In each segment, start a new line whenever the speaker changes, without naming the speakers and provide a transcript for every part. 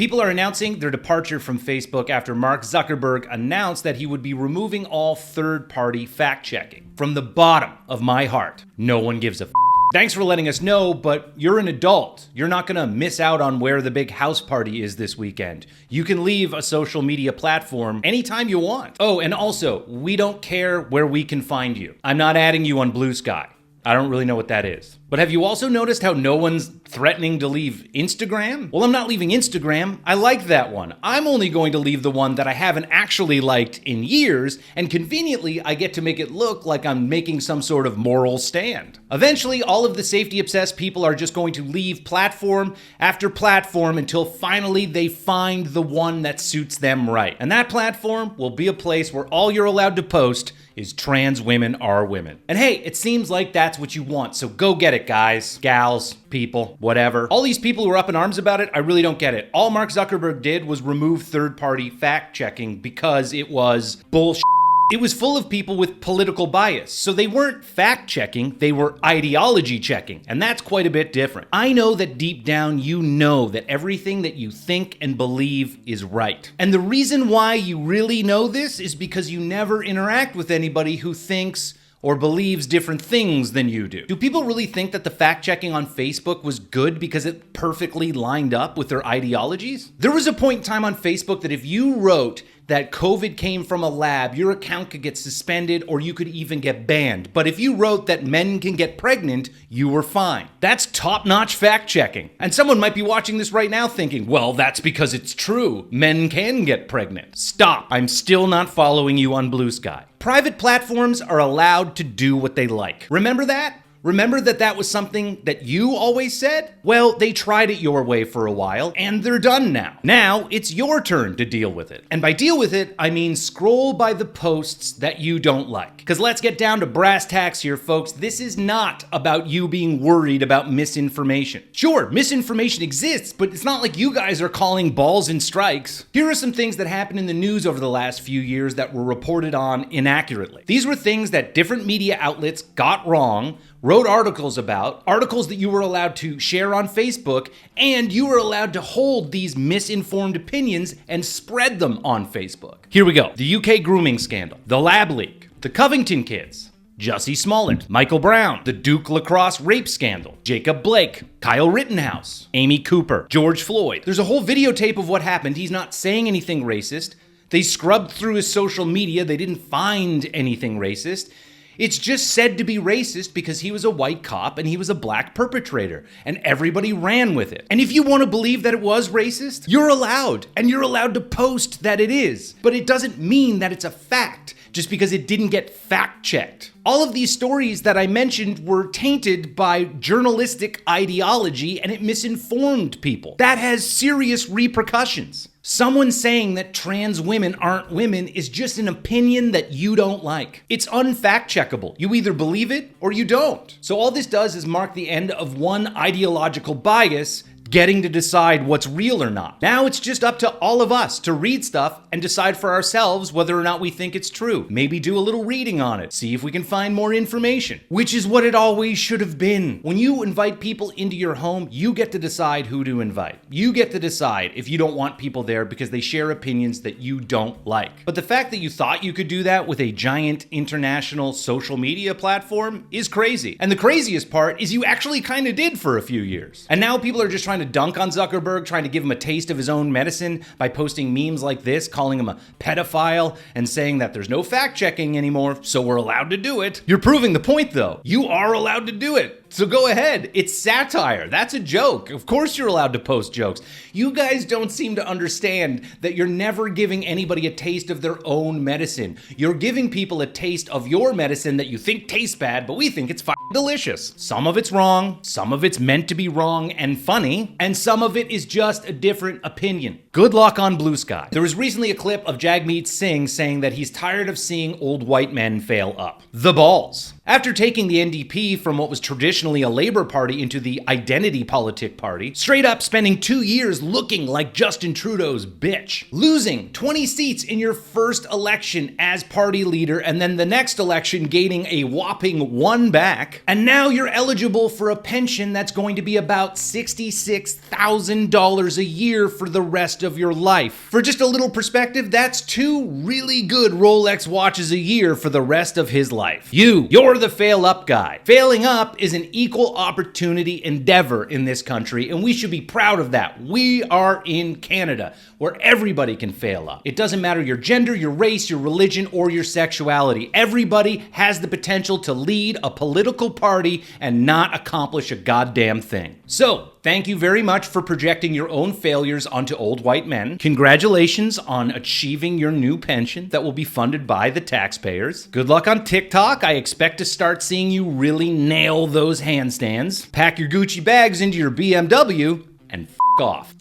People are announcing their departure from Facebook after Mark Zuckerberg announced that he would be removing all third-party fact-checking. From the bottom of my heart, no one gives a f***. Thanks for letting us know, but you're an adult. You're not gonna miss out on where the big house party is this weekend. You can leave a social media platform anytime you want. Oh, and also, we don't care where we can find you. I'm not adding you on Blue Sky. I don't really know what that is. But have you also noticed how no one's threatening to leave Instagram? Well, I'm not leaving Instagram. I like that one. I'm only going to leave the one that I haven't actually liked in years, and conveniently, I get to make it look like I'm making some sort of moral stand. Eventually, all of the safety-obsessed people are just going to leave platform after platform until finally they find the one that suits them right. And that platform will be a place where all you're allowed to post is trans women are women. And hey, it seems like that's what you want, so go get it, guys, gals, people, whatever. All these people who are up in arms about it, I really don't get it. All Mark Zuckerberg did was remove third-party fact-checking because it was bullshit. It was full of people with political bias, so they weren't fact-checking, they were ideology-checking, and that's quite a bit different. I know that deep down you know that everything that you think and believe is right. And the reason why you really know this is because you never interact with anybody who thinks or believes different things than you do. Do people really think that the fact-checking on Facebook was good because it perfectly lined up with their ideologies? There was a point in time on Facebook that if you wrote that COVID came from a lab, your account could get suspended or you could even get banned. But if you wrote that men can get pregnant, you were fine. That's top-notch fact-checking. And someone might be watching this right now thinking, well, that's because it's true. Men can get pregnant. Stop. I'm still not following you on Blue Sky. Private platforms are allowed to do what they like. Remember that? Remember that that was something that you always said? Well, they tried it your way for a while, and they're done now. Now, it's your turn to deal with it. And by deal with it, I mean scroll by the posts that you don't like. Because let's get down to brass tacks here, folks. This is not about you being worried about misinformation. Sure, misinformation exists, but it's not like you guys are calling balls and strikes. Here are some things that happened in the news over the last few years that were reported on inaccurately. These were things that different media outlets got wrong, wrote articles about, articles that you were allowed to share on Facebook, and you were allowed to hold these misinformed opinions and spread them on Facebook. Here we go. The UK grooming scandal, the lab leak, the Covington kids, Jussie Smollett, Michael Brown, the Duke lacrosse rape scandal, Jacob Blake, Kyle Rittenhouse, Amy Cooper, George Floyd. There's a whole videotape of what happened. He's not saying anything racist. They scrubbed through his social media. They didn't find anything racist. It's just said to be racist because he was a white cop and he was a black perpetrator, and everybody ran with it. And if you want to believe that it was racist, you're allowed, and you're allowed to post that it is. But it doesn't mean that it's a fact just because it didn't get fact-checked. All of these stories that I mentioned were tainted by journalistic ideology, and it misinformed people. That has serious repercussions. Someone saying that trans women aren't women is just an opinion that you don't like. It's unfact-checkable. You either believe it or you don't. So all this does is mark the end of one ideological bias getting to decide what's real or not. Now it's just up to all of us to read stuff and decide for ourselves whether or not we think it's true. Maybe do a little reading on it, see if we can find more information, which is what it always should have been. When you invite people into your home, you get to decide who to invite. You get to decide if you don't want people there because they share opinions that you don't like. But the fact that you thought you could do that with a giant international social media platform is crazy. And the craziest part is you actually kind of did for a few years. And now people are just trying to dunk on Zuckerberg, trying to give him a taste of his own medicine by posting memes like this, calling him a pedophile and saying that there's no fact-checking anymore, so we're allowed to do it. You're proving the point, though. You are allowed to do it. So go ahead. It's satire. That's a joke. Of course you're allowed to post jokes. You guys don't seem to understand that you're never giving anybody a taste of their own medicine. You're giving people a taste of your medicine that you think tastes bad, but we think it's fucking delicious. Some of it's wrong, some of it's meant to be wrong and funny, and some of it is just a different opinion. Good luck on Blue Sky. There was recently a clip of Jagmeet Singh saying that he's tired of seeing old white men fail up. The balls. After taking the NDP from what was traditionally a Labour Party into the identity politic party, straight up spending 2 years looking like Justin Trudeau's bitch, losing 20 seats in your first election as party leader, and then the next election gaining a whopping 1 back, work, and now you're eligible for a pension that's going to be about $66,000 a year for the rest of your life. For just a little perspective, that's 2 really good Rolex watches a year for the rest of his life. You're the fail up guy. Failing up is an equal opportunity endeavor in this country, and we should be proud of that. We are in Canada, where everybody can fail up. It doesn't matter your gender, your race, your religion, or your sexuality. Everybody has the potential to lead a political party and not accomplish a goddamn thing. So, thank you very much for projecting your own failures onto old white men. Congratulations on achieving your new pension that will be funded by the taxpayers. Good luck on TikTok. I expect to start seeing you really nail those handstands. Pack your Gucci bags into your BMW and f*** off.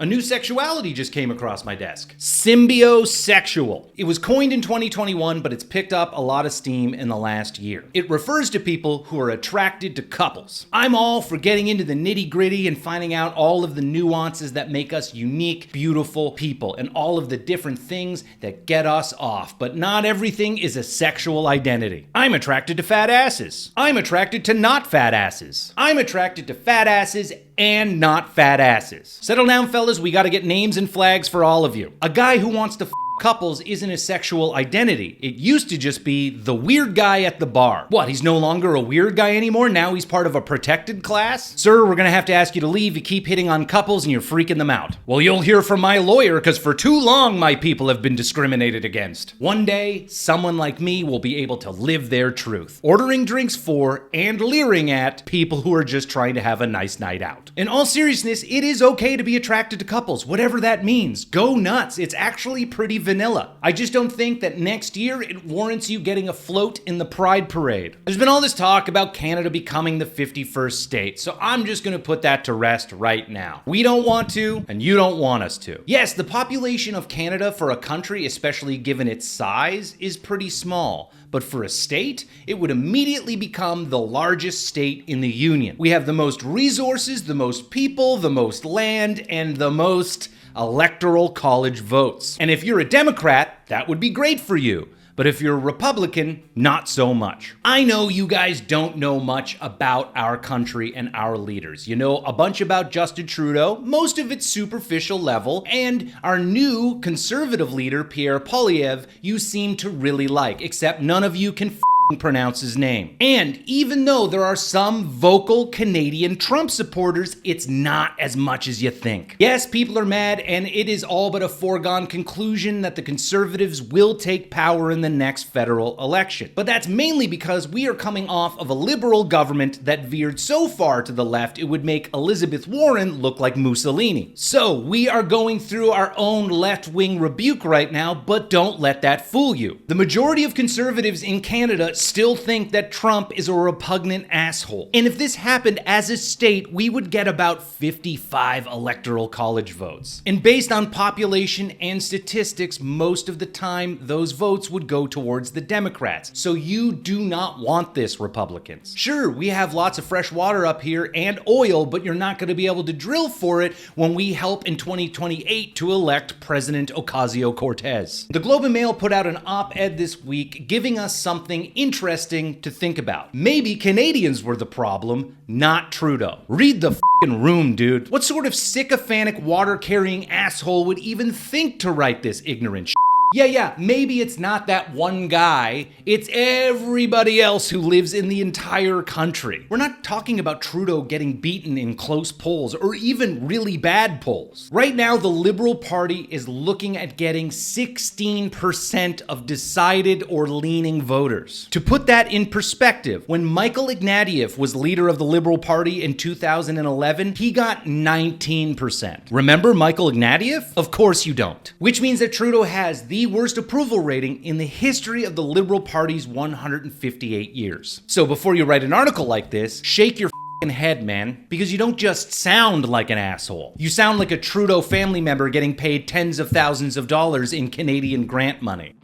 A new sexuality just came across my desk. Symbiosexual. It was coined in 2021, but it's picked up a lot of steam in the last year. It refers to people who are attracted to couples. I'm all for getting into the nitty-gritty and finding out all of the nuances that make us unique, beautiful people, and all of the different things that get us off. But not everything is a sexual identity. I'm attracted to fat asses. I'm attracted to not fat asses. I'm attracted to fat asses and not fat asses. Settle down, fellas, we gotta get names and flags for all of you. A guy who wants to couples isn't a sexual identity. It used to just be the weird guy at the bar. What, he's no longer a weird guy anymore? Now he's part of a protected class? Sir, we're gonna have to ask you to leave. You keep hitting on couples and you're freaking them out. Well, you'll hear from my lawyer, because for too long my people have been discriminated against. One day, someone like me will be able to live their truth, ordering drinks for and leering at people who are just trying to have a nice night out. In all seriousness, it is okay to be attracted to couples, whatever that means. Go nuts. It's actually pretty vanilla. I just don't think that next year it warrants you getting a float in the Pride Parade. There's been all this talk about Canada becoming the 51st state, so I'm just gonna put that to rest right now. We don't want to, and you don't want us to. Yes, the population of Canada for a country, especially given its size, is pretty small. But for a state, it would immediately become the largest state in the Union. We have the most resources, the most people, the most land, and the most electoral college votes. And if you're a Democrat, that would be great for you. But if you're a Republican, not so much. I know you guys don't know much about our country and our leaders. You know a bunch about Justin Trudeau, most of it superficial level, and our new conservative leader, Pierre Poilievre, you seem to really like, except none of you can pronounce his name. And even though there are some vocal Canadian Trump supporters, it's not as much as you think. Yes, people are mad, and it is all but a foregone conclusion that the Conservatives will take power in the next federal election. But that's mainly because we are coming off of a Liberal government that veered so far to the left it would make Elizabeth Warren look like Mussolini. So we are going through our own left-wing rebuke right now, but don't let that fool you. The majority of Conservatives in Canada still think that Trump is a repugnant asshole. And if this happened as a state, we would get about 55 electoral college votes. And based on population and statistics, most of the time, those votes would go towards the Democrats. So you do not want this, Republicans. Sure, we have lots of fresh water up here and oil, but you're not going to be able to drill for it when we help in 2028 to elect President Ocasio-Cortez. The Globe and Mail put out an op-ed this week giving us something interesting to think about. Maybe Canadians were the problem, not Trudeau. Read the f***ing room, dude. What sort of sycophantic water-carrying asshole would even think to write this ignorant shit? Yeah, maybe it's not that one guy, it's everybody else who lives in the entire country. We're not talking about Trudeau getting beaten in close polls or even really bad polls. Right now, the Liberal Party is looking at getting 16% of decided or leaning voters. To put that in perspective, when Michael Ignatieff was leader of the Liberal Party in 2011, he got 19%. Remember Michael Ignatieff? Of course you don't. Which means that Trudeau has the worst approval rating in the history of the Liberal Party's 158 years. So before you write an article like this, shake your head, man, because you don't just sound like an asshole. You sound like a Trudeau family member getting paid tens of thousands of dollars in Canadian grant money.